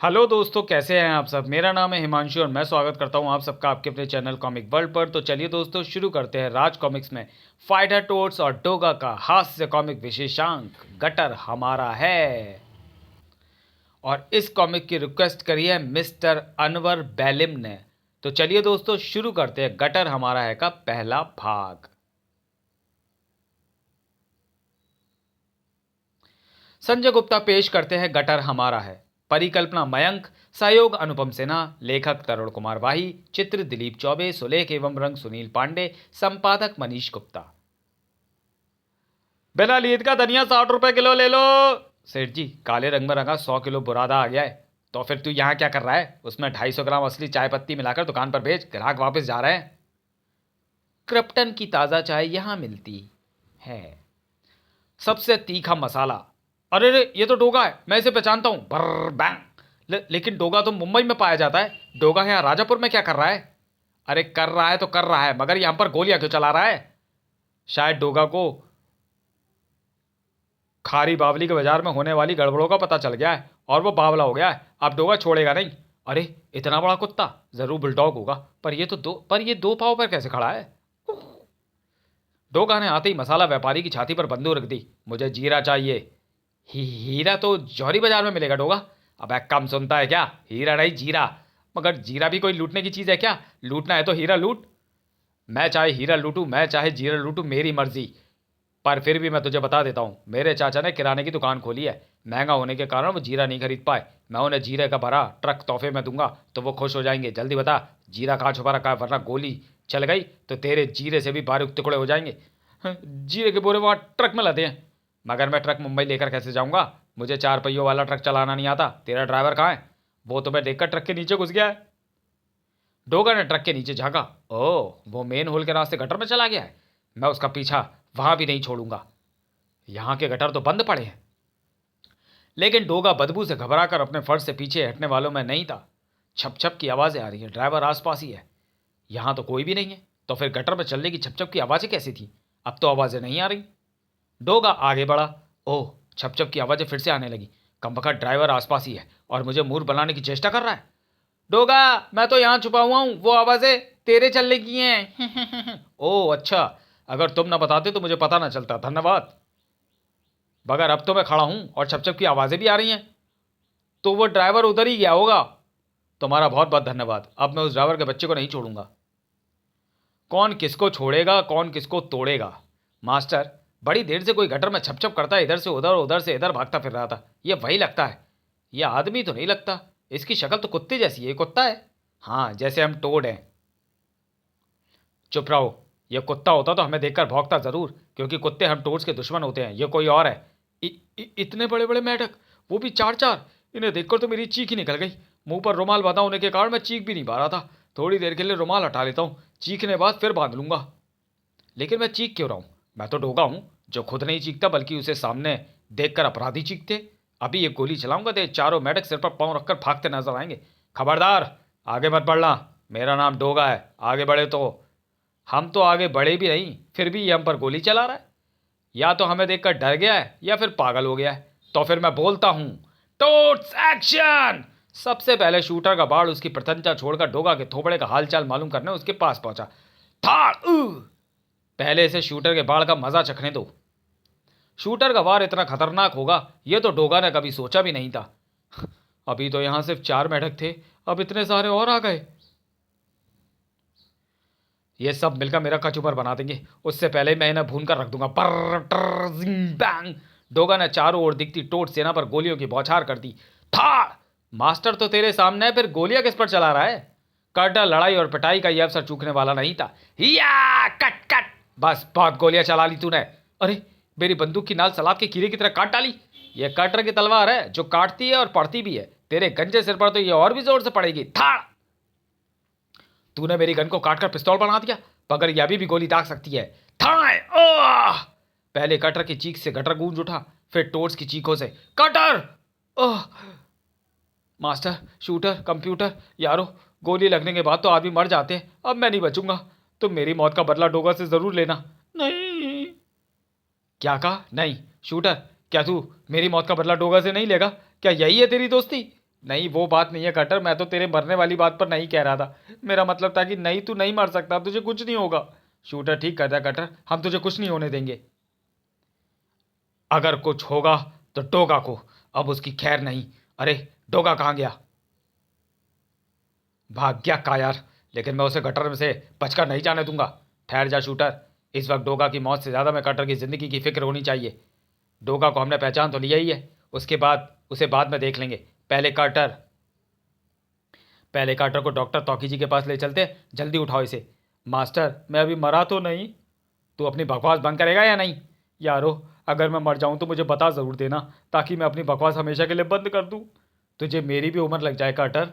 Hello दोस्तों, कैसे हैं आप सब। मेरा नाम है हिमांशु और मैं स्वागत करता हूं आप सबका आपके अपने चैनल कॉमिक वर्ल्ड पर। तो चलिए दोस्तों, शुरू करते हैं राज कॉमिक्स में फाइटर टोड्स और डोगा का हास्य कॉमिक विशेषांक गटर हमारा है। और इस कॉमिक की रिक्वेस्ट करी है मिस्टर अनवर बैलिम ने। तो चलिए दोस्तों, शुरू करते हैं गटर हमारा है का पहला भाग। संजय गुप्ता पेश करते हैं गटर हमारा है। परिकल्पना मयंक, सहयोग अनुपम सिन्हा, लेखक तरुण कुमार वाही, चित्र दिलीप चौबे, सुलेख एवं रंग सुनील पांडे, संपादक मनीष गुप्ता। बिना लीद का धनिया 60 रुपए किलो ले लो। सेठ जी, काले रंग में रंगा 100 किलो बुरादा आ गया है। तो फिर तू यहाँ क्या कर रहा है? उसमें 250 ग्राम असली चाय पत्ती मिलाकर दुकान पर भेज, ग्राहक वापस जा रहे हैं। क्रप्टन की ताजा चाय यहाँ मिलती है, सबसे तीखा मसाला। अरे रे, ये तो डोगा है, मैं इसे पहचानता हूँ। Burr bang. लेकिन डोगा तो मुंबई में पाया जाता है, डोगा यहाँ राजापुर में क्या कर रहा है? अरे कर रहा है तो कर रहा है, मगर यहाँ पर गोलियां क्यों चला रहा है? शायद डोगा को खारी बावली के बाजार में होने वाली गड़बड़ों का पता चल गया है और वो बावला हो गया है। अब डोगा छोड़ेगा नहीं। अरे इतना बड़ा कुत्ता, जरूर बुलडॉग होगा। पर ये दो पाँव पर कैसे खड़ा है? डोगा ने आते ही मसाला व्यापारी की छाती पर बंदूक रख दी। मुझे जीरा चाहिए। हीरा तो जौहरी बाजार में मिलेगा डोगा। अब एक कम सुनता है क्या? हीरा नहीं जीरा। मगर जीरा भी कोई लूटने की चीज़ है क्या? लूटना है तो हीरा लूट। मैं चाहे हीरा लूटूं, मैं चाहे जीरा लूटूं, मेरी मर्जी। पर फिर भी मैं तुझे बता देता हूँ, मेरे चाचा ने किराने की दुकान खोली है। महंगा होने के कारण वो जीरा नहीं खरीद पाए। मैं उन्हें जीरे का भरा ट्रक तोहफे में दूंगा तो वो खुश हो जाएंगे। जल्दी बता, जीरा कहाँ छुपा रखा है, वरना गोली चल गई तो तेरे जीरे से भी बारीक टुकड़े हो जाएंगे। जीरे के बोरे वहाँ ट्रक में लाते हैं, मगर मैं ट्रक मुंबई लेकर कैसे जाऊँगा? मुझे 4 पहियों वाला ट्रक चलाना नहीं आता। तेरा ड्राइवर कहाँ है? वो तुम्हें देखकर ट्रक के नीचे घुस गया है। डोगा ने ट्रक के नीचे झांका। ओह, वो मेन होल के रास्ते गटर में चला गया है। मैं उसका पीछा वहां भी नहीं छोड़ूंगा। यहाँ के गटर तो बंद पड़े हैं। लेकिन डोगा बदबू से घबराकर अपने फर्श से पीछे हटने वालों में नहीं था। छप छप की आवाज़ें आ रही हैं, ड्राइवर आसपास ही है। यहाँ तो कोई भी नहीं है, तो फिर गटर में चलने की छप छप की आवाज़ें कैसी थी? अब तो आवाज़ें नहीं आ रही। डोगा आगे बढ़ा। ओह, छप छप की आवाज़ें फिर से आने लगी। कमबख्त ड्राइवर आसपास ही है और मुझे मूर्ख बनाने की चेष्टा कर रहा है। डोगा, मैं तो यहाँ छुपा हुआ हूँ, वो आवाज़ें तेरे चलने की हैं। ओह अच्छा, अगर तुम ना बताते तो मुझे पता ना चलता। धन्यवाद। मगर अब तो मैं खड़ा हूँ और छप छप की आवाज़ें भी आ रही हैं, तो वो ड्राइवर उधर ही गया होगा। तुम्हारा बहुत बहुत धन्यवाद। अब मैं उस ड्राइवर के बच्चे को नहीं छोड़ूंगा। कौन किसको छोड़ेगा, कौन किसको तोड़ेगा? मास्टर, बड़ी देर से कोई गटर में छप छप करता है, इधर से उधर उधर से इधर भागता फिर रहा था। ये वही लगता है। ये आदमी तो नहीं लगता, इसकी शक्ल तो कुत्ते जैसी है। ये कुत्ता है? हाँ, जैसे हम टोड हैं। चुप रहो। ये कुत्ता होता तो हमें देखकर भौंकता जरूर, क्योंकि कुत्ते हम टोड्स के दुश्मन होते हैं। ये कोई और है। इतने बड़े बड़े मेंढक, वो भी चार चार। इन्हें देखकर तो मेरी चीख ही निकल गई। मुंह पर रुमाल बांधा होने के कारण मैं चीख भी नहीं पा रहा था। थोड़ी देर के लिए रुमाल हटा लेता हूँ, चीखने बाद फिर बांध लूंगा। लेकिन मैं चीख क्यों रहा हूँ? मैं तो डोगा हूँ जो खुद नहीं चीखता, बल्कि उसे सामने देखकर अपराधी चीखते। अभी एक गोली चलाऊंगा तो ये चारों मेढक सिर पर पांव रखकर भागते नजर आएंगे। खबरदार, आगे मत बढ़ना। मेरा नाम डोगा है, आगे बढ़े तो। हम तो आगे बढ़े भी नहीं, फिर भी ये हम पर गोली चला रहा है। या तो हमें देखकर डर गया है या फिर पागल हो गया है। तो फिर मैं बोलता हूं, टोट्स एक्शन। सबसे पहले शूटर का बाढ़ उसकी प्रतंचा छोड़कर डोगा के थोपड़े का हालचाल मालूम करने उसके पास पहुंचा। थाड़ पहले इसे शूटर के बाढ़ का मजा चखने दो। शूटर का वार इतना खतरनाक होगा यह तो डोगा ने कभी सोचा भी नहीं था। अभी तो यहां सिर्फ 4 मेढक थे, अब इतने सारे और आ गए। ये सब मिलकर मेरा कचूमर बना देंगे। उससे पहले मैं इन्हें भून कर रख दूंगा। पर टर जिंग बैंग। डोगा ने चारों ओर दिखती टोट सेना पर गोलियों की बौछार कर दी। था मास्टर तो तेरे सामने है, फिर गोलियां किस पर चला रहा है? कर्टल लड़ाई और पिटाई का यह अवसर चूकने वाला नहीं था। या कट कट, बस बहुत गोलियां चला ली तूने। अरे, मेरी बंदूक की नाल सलाद के कीड़े की तरह काट डाली। यह कटर की तलवार है जो काटती है और पड़ती भी है। तेरे गंजे सिर पर तो ये और भी जोर से पड़ेगी। था तूने मेरी गन को काटकर पिस्तौल बना दिया, मगर यह अभी भी गोली दाग सकती है। थाए ओह! पहले कटर की चीख से गटर गूंज उठा, फिर टोर्स की चीखों से कटर। ओह! मास्टर, शूटर, कंप्यूटर, यारो, गोली लगने के बाद तो आदमी मर जाते हैं। अब मैं नहीं बचूंगा। तुम मेरी मौत का बदला डोगा से जरूर लेना। नहीं। क्या कहा? नहीं। शूटर, क्या तू मेरी मौत का बदला डोगा से नहीं लेगा? क्या यही है तेरी दोस्ती? नहीं, वो बात नहीं है कटर, मैं तो तेरे मरने वाली बात पर नहीं कह रहा था। मेरा मतलब था कि नहीं, तू नहीं मर सकता, तुझे कुछ नहीं होगा। शूटर ठीक करता है कटर, हम तुझे कुछ नहीं होने देंगे। अगर कुछ होगा तो डोगा को, अब उसकी खैर नहीं। अरे डोगा कहाँ गया? भाग गया कायर, लेकिन मैं उसे गटर में से बचकर नहीं जाने दूंगा। ठहर जा शूटर, इस वक्त डोगा की मौत से ज़्यादा मैं कटर की ज़िंदगी की फिक्र होनी चाहिए। डोगा को हमने पहचान तो लिया ही है, उसके बाद उसे बाद में देख लेंगे। पहले कार्टर को डॉक्टर तौकी जी के पास ले चलते, जल्दी उठाओ इसे। मास्टर, मैं अभी मरा तो नहीं? तू अपनी बकवास बंद करेगा या नहीं? यारो, अगर मैं मर जाऊं तो मुझे बता ज़रूर देना, ताकि मैं अपनी बकवास हमेशा के लिए बंद कर दूं। तुझे मेरी भी उम्र लग जाए कार्टर।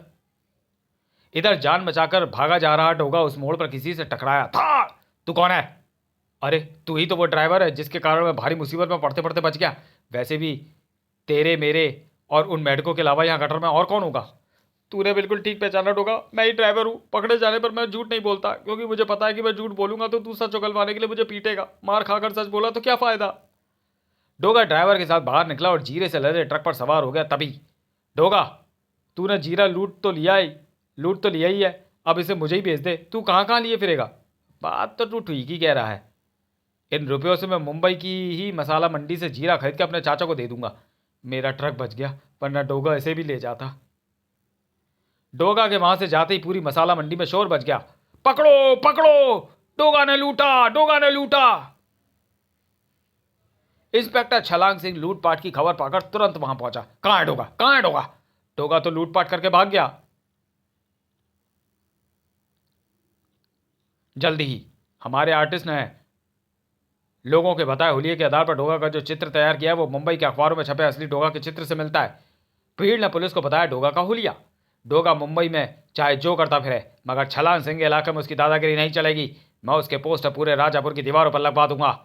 इधर जान बचाकर भागा जा रहा डोगा उस मोड़ पर किसी से टकराया था। तू कौन है? अरे तू ही तो वो ड्राइवर है जिसके कारण मैं भारी मुसीबत में पड़ते पड़ते बच गया। वैसे भी तेरे, मेरे और उन मेढकों के अलावा यहाँ गटर में और कौन होगा? तूने बिल्कुल ठीक पहचाना डोगा, मैं ही ड्राइवर हूँ। पकड़े जाने पर मैं झूठ नहीं बोलता, क्योंकि मुझे पता है कि मैं झूठ बोलूंगा तो तू सच उगलवाने के लिए मुझे पीटेगा। मार खाकर सच बोला तो क्या फायदा? डोगा ड्राइवर के साथ बाहर निकला और जीरे से लदे ट्रक पर सवार हो गया। तभी, डोगा, तूने जीरा लूट तो लिया ही है, अब इसे मुझे ही भेज दे। तू कहाँ कहाँ लिए फिरेगा? बात तो तू ठीक ही कह रहा है। इन रुपयों से मैं मुंबई की ही मसाला मंडी से जीरा खरीद के अपने चाचा को दे दूंगा। मेरा ट्रक बच गया, वरना डोगा इसे भी ले जाता। डोगा के वहां से जाते ही पूरी मसाला मंडी में शोर बच गया। पकड़ो पकड़ो, डोगा ने लूटा, डोगा ने लूटा। इंस्पेक्टर छलांग सिंह लूटपाट की खबर पाकर तुरंत वहां पहुंचा। कहां है डोगा, कहां है डोगा? डोगा तो लूटपाट करके भाग गया। जल्दी ही हमारे आर्टिस्ट ने लोगों के बताए हुलिये के आधार पर डोगा का जो चित्र तैयार किया है वो मुंबई के अखबारों में छपे असली डोगा के चित्र से मिलता है। भीड़ ने पुलिस को बताया डोगा का हुलिया। डोगा मुंबई में चाहे जो करता फिरे, मगर छलांग सिंह के इलाके में उसकी दादागिरी नहीं चलेगी। मैं उसके पोस्टर पूरे राजापुर की दीवारों पर लगवा दूंगा।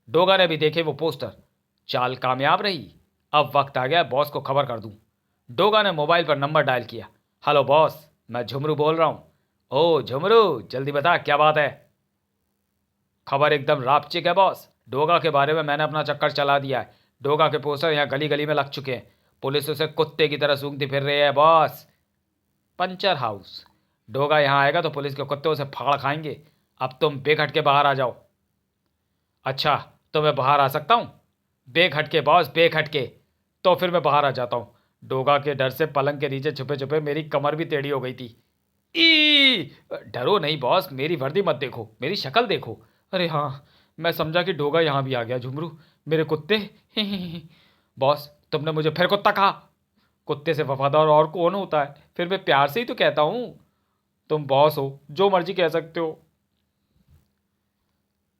डोगा ने भी देखे वो पोस्टर। चाल कामयाब रही। अब वक्त आ गया बॉस को खबर कर दूं। डोगा ने मोबाइल पर नंबर डायल किया। हेलो बॉस, मैं झुमरू बोल रहा हूं। ओ झुमरू, जल्दी बता क्या बात है? खबर एकदम रापचिक है बॉस। डोगा के बारे में मैंने अपना चक्कर चला दिया है। डोगा के पोस्टर यहाँ गली गली में लग चुके हैं। पुलिस उसे कुत्ते की तरह सूंघती फिर रही है बॉस। Puncture house. डोगा यहाँ आएगा तो पुलिस के कुत्ते उसे फाड़ खाएंगे। अब तुम बेखट के बाहर आ जाओ। अच्छा, तो मैं बाहर आ सकता हूँ? बेखट के बॉस, बेखट के। तो फिर मैं बाहर आ जाता हूँ। डोगा के डर से पलंग के नीचे छुपे छुपे मेरी कमर भी टेढ़ी हो गई थी। ई डरो नहीं बॉस, मेरी वर्दी मत देखो, मेरी शक्ल देखो। अरे हाँ, मैं समझा कि डोगा यहाँ भी आ गया। झुमरू, मेरे कुत्ते। बॉस, तुमने मुझे फिर कुत्ता कहा। कुत्ते से वफादार और कौन होता है? फिर मैं प्यार से ही तो कहता हूँ। तुम बॉस हो, जो मर्जी कह सकते हो।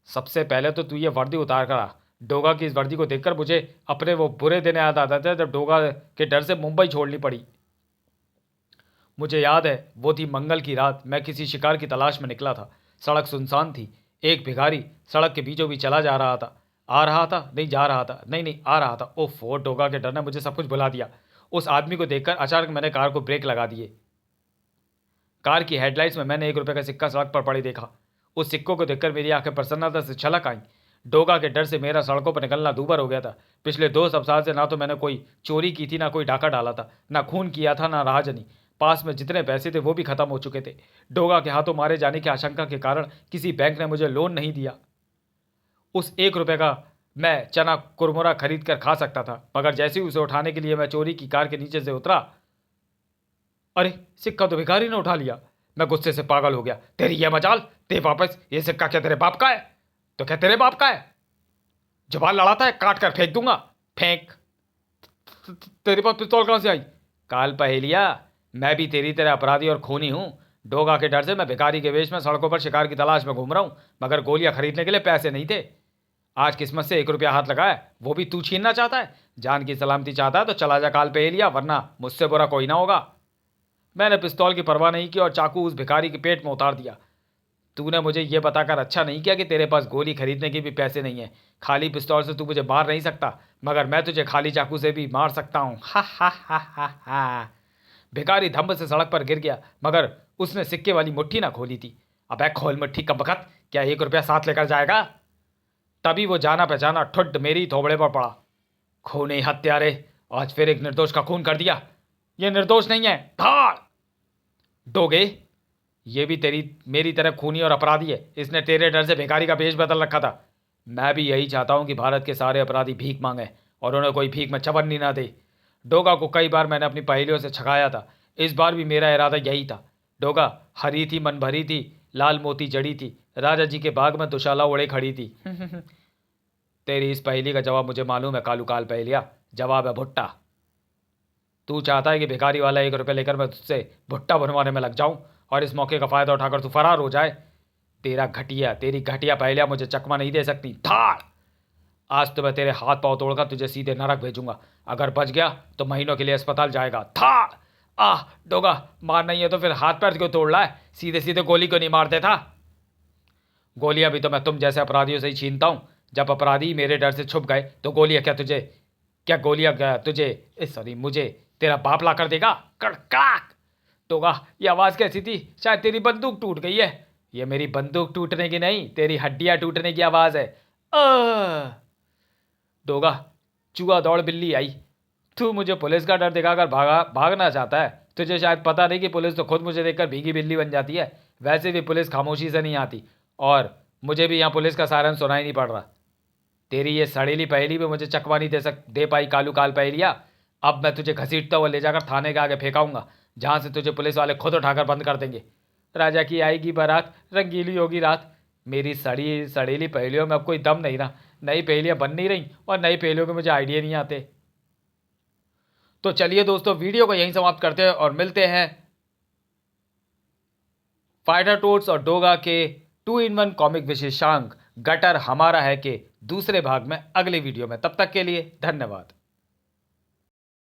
सबसे पहले तो तू ये वर्दी उतार कर आ। डोगा की इस वर्दी को देखकर मुझे अपने वो बुरे दिन याद आता था जब डोगा के डर से मुंबई छोड़नी पड़ी। मुझे याद है, वो थी मंगल की रात। मैं किसी शिकार की तलाश में निकला था। सड़क सुनसान थी। एक भिखारी सड़क के बीचों बीच चला जा रहा था। आ रहा था नहीं, जा रहा था, नहीं नहीं आ रहा था। ओफो, डोगा के डर ने मुझे सब कुछ भुला दिया। उस आदमी को देखकर अचानक मैंने कार को ब्रेक लगा दिए। कार की हेडलाइट्स में मैंने 1 रुपये का सिक्का सड़क पर पड़े देखा। उस सिक्कों को देखकर मेरी आंखें प्रसन्नता से छलक आई। डोगा के डर से मेरा सड़कों पर निकलना दूभर हो गया था। पिछले 2 सप्ताह से ना तो मैंने कोई चोरी की थी, ना कोई डाका डाला था, ना खून किया था, ना राहजनी। पास में जितने पैसे थे वो भी खत्म हो चुके थे। डोगा के हाथों मारे जाने की आशंका के कारण किसी बैंक ने मुझे लोन नहीं दिया। उस 1 रुपये का मैं चना कुरमुरा खरीद कर खा सकता था, मगर जैसे ही उसे उठाने के लिए मैं चोरी की कार के नीचे से उतरा, अरे सिक्का तो भिखारी ने उठा लिया। मैं गुस्से से पागल हो गया। तेरी यह मजाल, दे वापस। ये सिक्का क्या तेरे बाप का है? तो क्या तेरे बाप का है? जुबान लड़ाता है, काट कर फेंक दूंगा। फेंक। तेरे पास पिस्तौल कहां से आई? काल पहेलिया, मैं भी तेरी तरह अपराधी और खूनी हूं। डोगा के डर से मैं भिखारी के वेश में सड़कों पर शिकार की तलाश में घूम रहा हूं, मगर गोलियां खरीदने के लिए पैसे नहीं थे। आज किस्मत से 1 रुपया हाथ लगा है, वो भी तू छीनना चाहता है। जान की सलामती चाहता है तो चला जा काल पहेलिया, वरना मुझसे बुरा कोई ना होगा। मैंने पिस्तौल की परवाह नहीं की और चाकू उस भिखारी के पेट में उतार दिया। तूने मुझे यह बताकर अच्छा नहीं किया कि तेरे पास गोली खरीदने के भी पैसे नहीं है। खाली पिस्तौल से तू मुझे मार नहीं सकता, मगर मैं तुझे खाली चाकू से भी मार सकता हूँ। हा हा हा हा हा। भिखारी धम्म से सड़क पर गिर गया, मगर उसने सिक्के वाली मुट्ठी ना खोली थी। अबे खोल मुट्ठी कब बखत, क्या 1 रुपया साथ लेकर जाएगा? तभी वो जाना पहचाना ठुड्ड मेरी थोबड़े पर पड़ा। खूनी हत्यारे, आज फिर एक निर्दोष का खून कर दिया। ये निर्दोष नहीं है। धाड़। डोगे, ये भी तेरी मेरी तरह खूनी और अपराधी है। इसने तेरे डर से भिखारी का भेष बदल रखा था। मैं भी यही चाहता हूं कि भारत के सारे अपराधी भीख मांगे और उन्हें कोई भीख में चवन्नी ना दे। डोगा को कई बार मैंने अपनी पहेलियों से छकाया था। इस बार भी मेरा इरादा यही था। डोगा, हरी थी मन भरी थी, लाल मोती जड़ी थी, राजा जी के बाग में दुशाला ओढ़े खड़ी थी। तेरी इस पहेली का जवाब मुझे मालूम है कालू काल पहेलिया। जवाब है भुट्टा। तू चाहता है कि भिखारी वाला 1 रुपये लेकर मैं तुझसे भुट्टा बनवाने में लग जाऊं और इस मौके का फायदा उठाकर तू फरार हो जाए। तेरी घटिया पहेलियां मुझे चकमा नहीं दे सकती। धाड़। आज तो मैं तेरे हाथ पांव तोड़कर तुझे सीधे नरक भेजूंगा। अगर बच गया तो महीनों के लिए अस्पताल जाएगा। धाड़। आह डोगा, मार नहीं है तो फिर हाथ पैर क्यों तोड़ रहा है? सीधे सीधे गोली क्यों नहीं मार देता? गोलियां भी तो मैं तुम जैसे अपराधियों से ही छीनता हूं। जब अपराधी मेरे डर से छुप गए तो गोलियां क्या गोलियां क्या तुझे, सॉरी, मुझे तेरा बाप ला कर देगा? कड़काक। टोगा, ये आवाज कैसी थी? शायद तेरी बंदूक टूट गई है। ये मेरी बंदूक टूटने की नहीं, तेरी हड्डियां टूटने की आवाज है। डोगा, चूहा दौड़ बिल्ली आई। तू मुझे पुलिस का डर दिखाकर भागना चाहता है। तुझे शायद पता नहीं कि पुलिस तो खुद मुझे देखकर भीगी बिल्ली बन जाती है। वैसे भी पुलिस खामोशी से नहीं आती और मुझे भी यहाँ पुलिस का सायरन सुनाई नहीं पड़ रहा। तेरी ये सड़ेली पहेली भी मुझे चकवा नहीं दे पाई कालू काल पहेलिया। अब मैं तुझे घसीटता हुआ ले जाकर थाने के आगे फेंकाऊंगा, जहां से तुझे पुलिस वाले खुद उठाकर बंद कर देंगे। राजा की आएगी बारात, रंगीली होगी रात। मेरी सड़ेली पहेलियों में अब कोई दम नहीं रहा। नई पहेलियां बन नहीं रही और नई पहेलियों के मुझे आइडिया नहीं आते। तो चलिए दोस्तों, वीडियो को यहीं समाप्त करते हैं और मिलते हैं फाइटर टोट्स और डोगा के 2-in-1 कॉमिक विशेषांक गटर हमारा है के दूसरे भाग में अगले वीडियो में। तब तक के लिए धन्यवाद।